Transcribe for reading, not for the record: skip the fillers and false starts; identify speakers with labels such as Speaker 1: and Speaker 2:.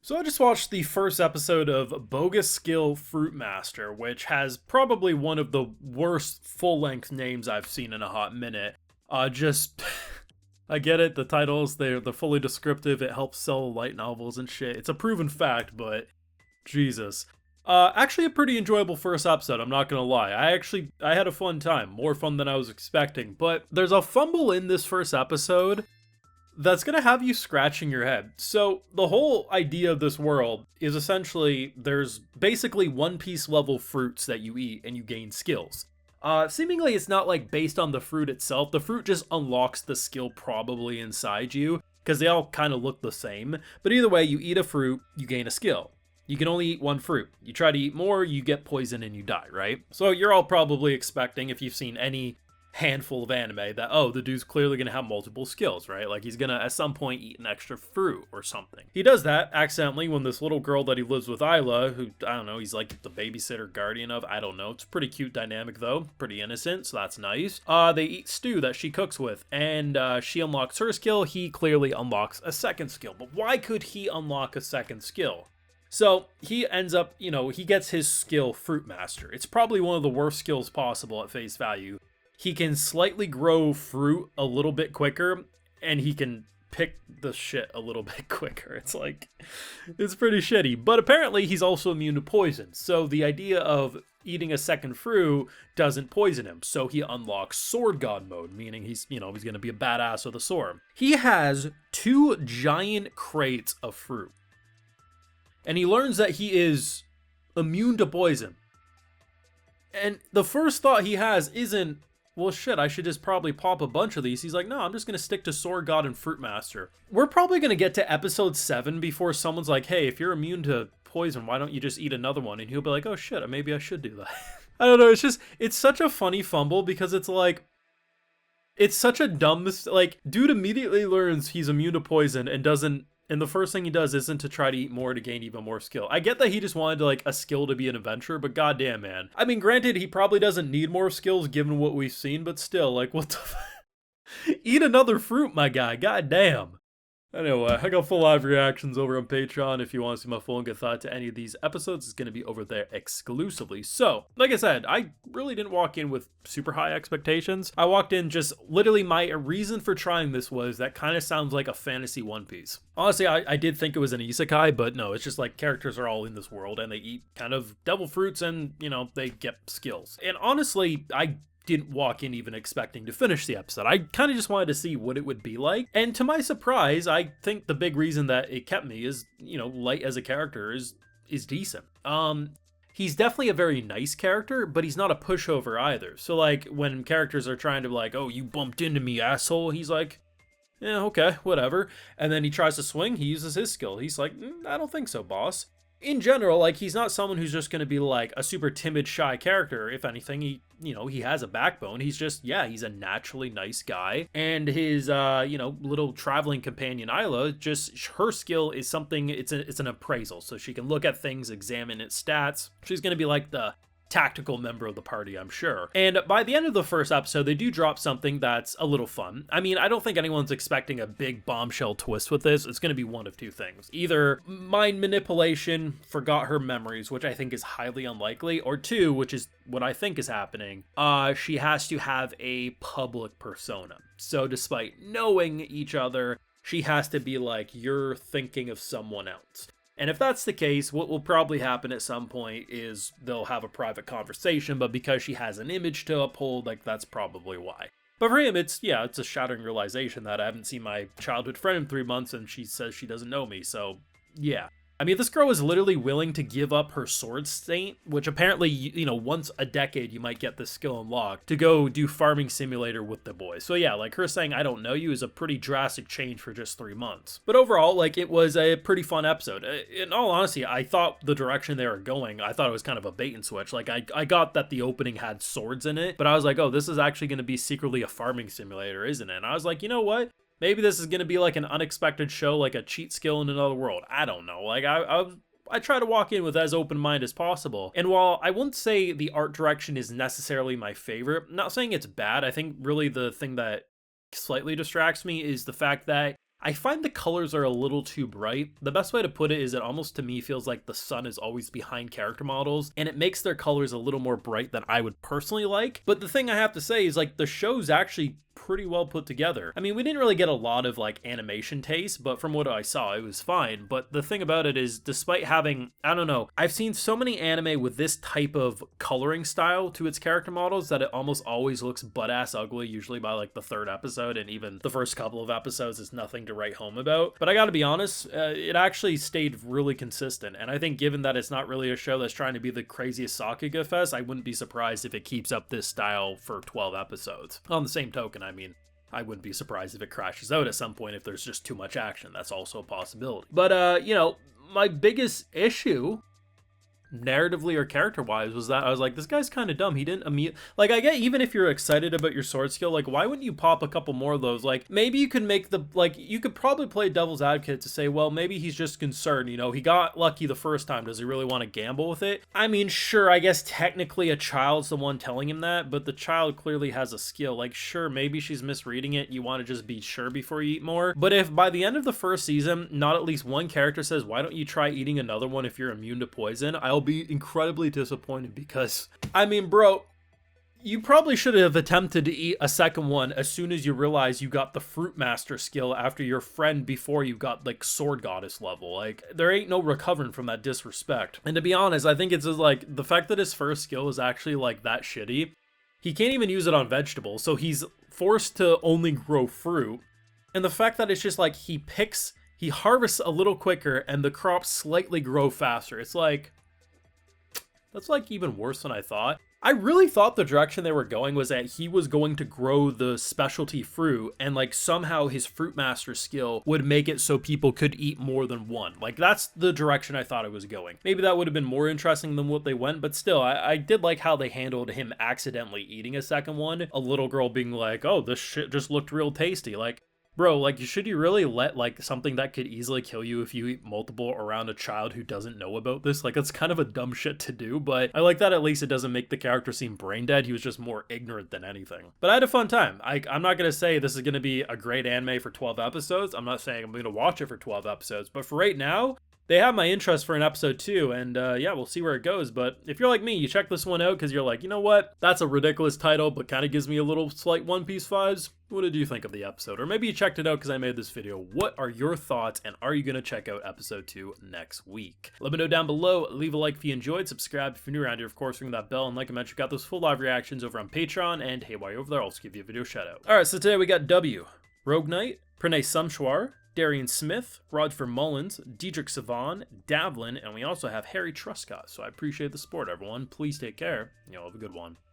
Speaker 1: So I just watched the first episode of Bogus Skill Fruitmaster, which has probably one of the worst full-length names I've seen in a hot minute. Just I get it, the titles they're fully descriptive, it helps sell light novels and shit. It's a proven fact, but Jesus. Actually a pretty enjoyable first episode, I'm not gonna lie. I had a fun time, more fun than I was expecting, but there's a fumble in this first episode that's gonna have you scratching your head. So, the whole idea of this world is essentially there's basically One Piece level fruits that you eat and you gain skills. Seemingly, it's not like based on the fruit itself. The fruit just unlocks the skill probably inside you because they all kind of look the same. But either way, you eat a fruit, you gain a skill. You can only eat one fruit. You try to eat more, you get poison and you die, right? So you're all probably expecting, if you've seen any handful of anime, that oh, the dude's clearly gonna have multiple skills, right? Like he's gonna at some point eat an extra fruit or something. He does that accidentally when this little girl that he lives with, Isla, who I don't know, he's like the babysitter guardian of, I don't know. It's a pretty cute dynamic though, pretty innocent, so that's nice. They eat stew that she cooks with, and she unlocks her skill. He clearly unlocks a second skill, but why could he unlock a second skill? So he ends up, he gets his skill Fruitmaster. It's probably one of the worst skills possible at face value. He can slightly grow fruit a little bit quicker, and he can pick the shit a little bit quicker. It's pretty shitty. But apparently he's also immune to poison. So the idea of eating a second fruit doesn't poison him. So he unlocks Sword God mode, meaning he's going to be a badass with a sword. He has 2 giant crates of fruit. And he learns that he is immune to poison. And the first thought he has isn't, well, shit, I should just probably pop a bunch of these. He's like, no, I'm just going to stick to Sword God and Fruitmaster. We're probably going to get to episode 7 before someone's like, hey, if you're immune to poison, why don't you just eat another one? And he'll be like, oh shit, maybe I should do that. I don't know, it's such a funny fumble because it's like, it's such a dumb mistake. Like, dude immediately learns he's immune to poison and doesn't, and the first thing he does isn't to try to eat more to gain even more skill. I get that he just wanted like a skill to be an adventurer, but goddamn, man. I mean, granted, he probably doesn't need more skills given what we've seen, but still, like, what the Eat another fruit, my guy. Goddamn. Anyway, I got full live reactions over on Patreon. If you want to see my full and good thought to any of these episodes, it's going to be over there exclusively. So, like I said, I really didn't walk in with super high expectations. I walked in just literally my reason for trying this was that kind of sounds like a fantasy One Piece. Honestly, I did think it was an isekai, but no, it's just like characters are all in this world and they eat kind of devil fruits and, they get skills. And honestly, I didn't walk in even expecting to finish the episode. I kind of just wanted to see what it would be like. And to my surprise, I think the big reason that it kept me is, Light as a character is decent. He's definitely a very nice character, but he's not a pushover either. So like when characters are trying to be like, oh, you bumped into me, asshole, he's like, yeah, okay, whatever. And then he tries to swing, he uses his skill. He's like, I don't think so, boss. In general, like, he's not someone who's just going to be like a super timid, shy character. If anything, he has a backbone. He's just, yeah, he's a naturally nice guy. And his, little traveling companion, Isla, just her skill is something, it's an appraisal. So she can look at things, examine its stats. She's going to be like the tactical member of the party, I'm sure. And by the end of the first episode, they do drop something that's a little fun. I mean, I don't think anyone's expecting a big bombshell twist with this. It's going to be one of two things. Either mind manipulation, forgot her memories, which I think is highly unlikely, or two, which is what I think is happening, she has to have a public persona. So despite knowing each other, she has to be like, you're thinking of someone else. And if that's the case, what will probably happen at some point is they'll have a private conversation, but because she has an image to uphold, like, that's probably why. But for him, it's a shattering realization that I haven't seen my childhood friend in 3 months and she says she doesn't know me, so yeah. I mean, this girl is literally willing to give up her sword state, which apparently, once a decade you might get this skill unlocked, to go do farming simulator with the boys. So yeah, like her saying, I don't know you is a pretty drastic change for just 3 months. But overall, like, it was a pretty fun episode. In all honesty, I thought the direction they were going, I thought it was kind of a bait and switch. Like, I got that the opening had swords in it, but I was like, oh, this is actually going to be secretly a farming simulator, isn't it? And I was like, you know what? Maybe this is going to be like an unexpected show, like a cheat skill in another world. I don't know. Like, I try to walk in with as open mind as possible. And while I wouldn't say the art direction is necessarily my favorite, I'm not saying it's bad. I think really the thing that slightly distracts me is the fact that I find the colors are a little too bright. The best way to put it is it almost to me feels like the sun is always behind character models, and it makes their colors a little more bright than I would personally like. But the thing I have to say is like the show's actually pretty well put together. I mean, we didn't really get a lot of like animation taste, but from what I saw, it was fine. But the thing about it is, despite having, I don't know, I've seen so many anime with this type of coloring style to its character models that it almost always looks butt-ass ugly, usually by like the third episode, and even the first couple of episodes is nothing to write home about. But I gotta be honest, it actually stayed really consistent, and I think given that it's not really a show that's trying to be the craziest Sakuga fest, I wouldn't be surprised if it keeps up this style for 12 episodes. On the same token, I mean, I wouldn't be surprised if it crashes out at some point if there's just too much action. That's also a possibility. But, you know, my biggest issue, narratively or character-wise, was that I was like, this guy's kind of dumb. He didn't like, I get even if you're excited about your sword skill, like, why wouldn't you pop a couple more of those? Like, maybe you could make the, like, you could probably play devil's advocate to say, well, maybe he's just concerned, you know, he got lucky the first time. Does he really want to gamble with it? I mean, sure, I guess technically a child's the one telling him that, but the child clearly has a skill. Like, sure, maybe she's misreading it. You want to just be sure before you eat more. But if by the end of the first season, not at least one character says, why don't you try eating another one if you're immune to poison, I'll be incredibly disappointed because, I mean, bro, you probably should have attempted to eat a second one as soon as you realize you got the Fruitmaster skill after your friend before you got, like, Sword Goddess level. Like, there ain't no recovering from that disrespect. And to be honest, I think it's just, like, the fact that his first skill is actually, like, that shitty, he can't even use it on vegetables, so he's forced to only grow fruit. And the fact that it's just, like, he harvests a little quicker and the crops slightly grow faster. It's like, that's like even worse than I thought. I really thought the direction they were going was that he was going to grow the specialty fruit and like somehow his Fruitmaster skill would make it so people could eat more than one. Like that's the direction I thought it was going. Maybe that would have been more interesting than what they went, but still, I did like how they handled him accidentally eating a second one. A little girl being like, oh, this shit just looked real tasty. Like, bro, like, should you really let, like, something that could easily kill you if you eat multiple around a child who doesn't know about this? Like, that's kind of a dumb shit to do, but I like that at least it doesn't make the character seem brain dead. He was just more ignorant than anything. But I had a fun time. I'm not going to say this is going to be a great anime for 12 episodes. I'm not saying I'm going to watch it for 12 episodes, but for right now, they have my interest for an episode 2, and yeah, we'll see where it goes. But if you're like me, you check this one out because you're like, you know what? That's a ridiculous title, but kind of gives me a little slight One Piece vibes. What did you think of the episode? Or maybe you checked it out because I made this video. What are your thoughts, and are you going to check out episode 2 next week? Let me know down below. Leave a like if you enjoyed. Subscribe if you're new around here. Of course, ring that bell. And like I mentioned, got those full live reactions over on Patreon. And hey, while you're over there, I'll also give you a video shout out. All right, so today we got W, Rogue Knight, Pranay Sumshwar, Darian Smith, Rodford Mullins, Diedrich Savan, Davlin, and we also have Harry Truscott. So I appreciate the support, everyone. Please take care. You'll have a good one.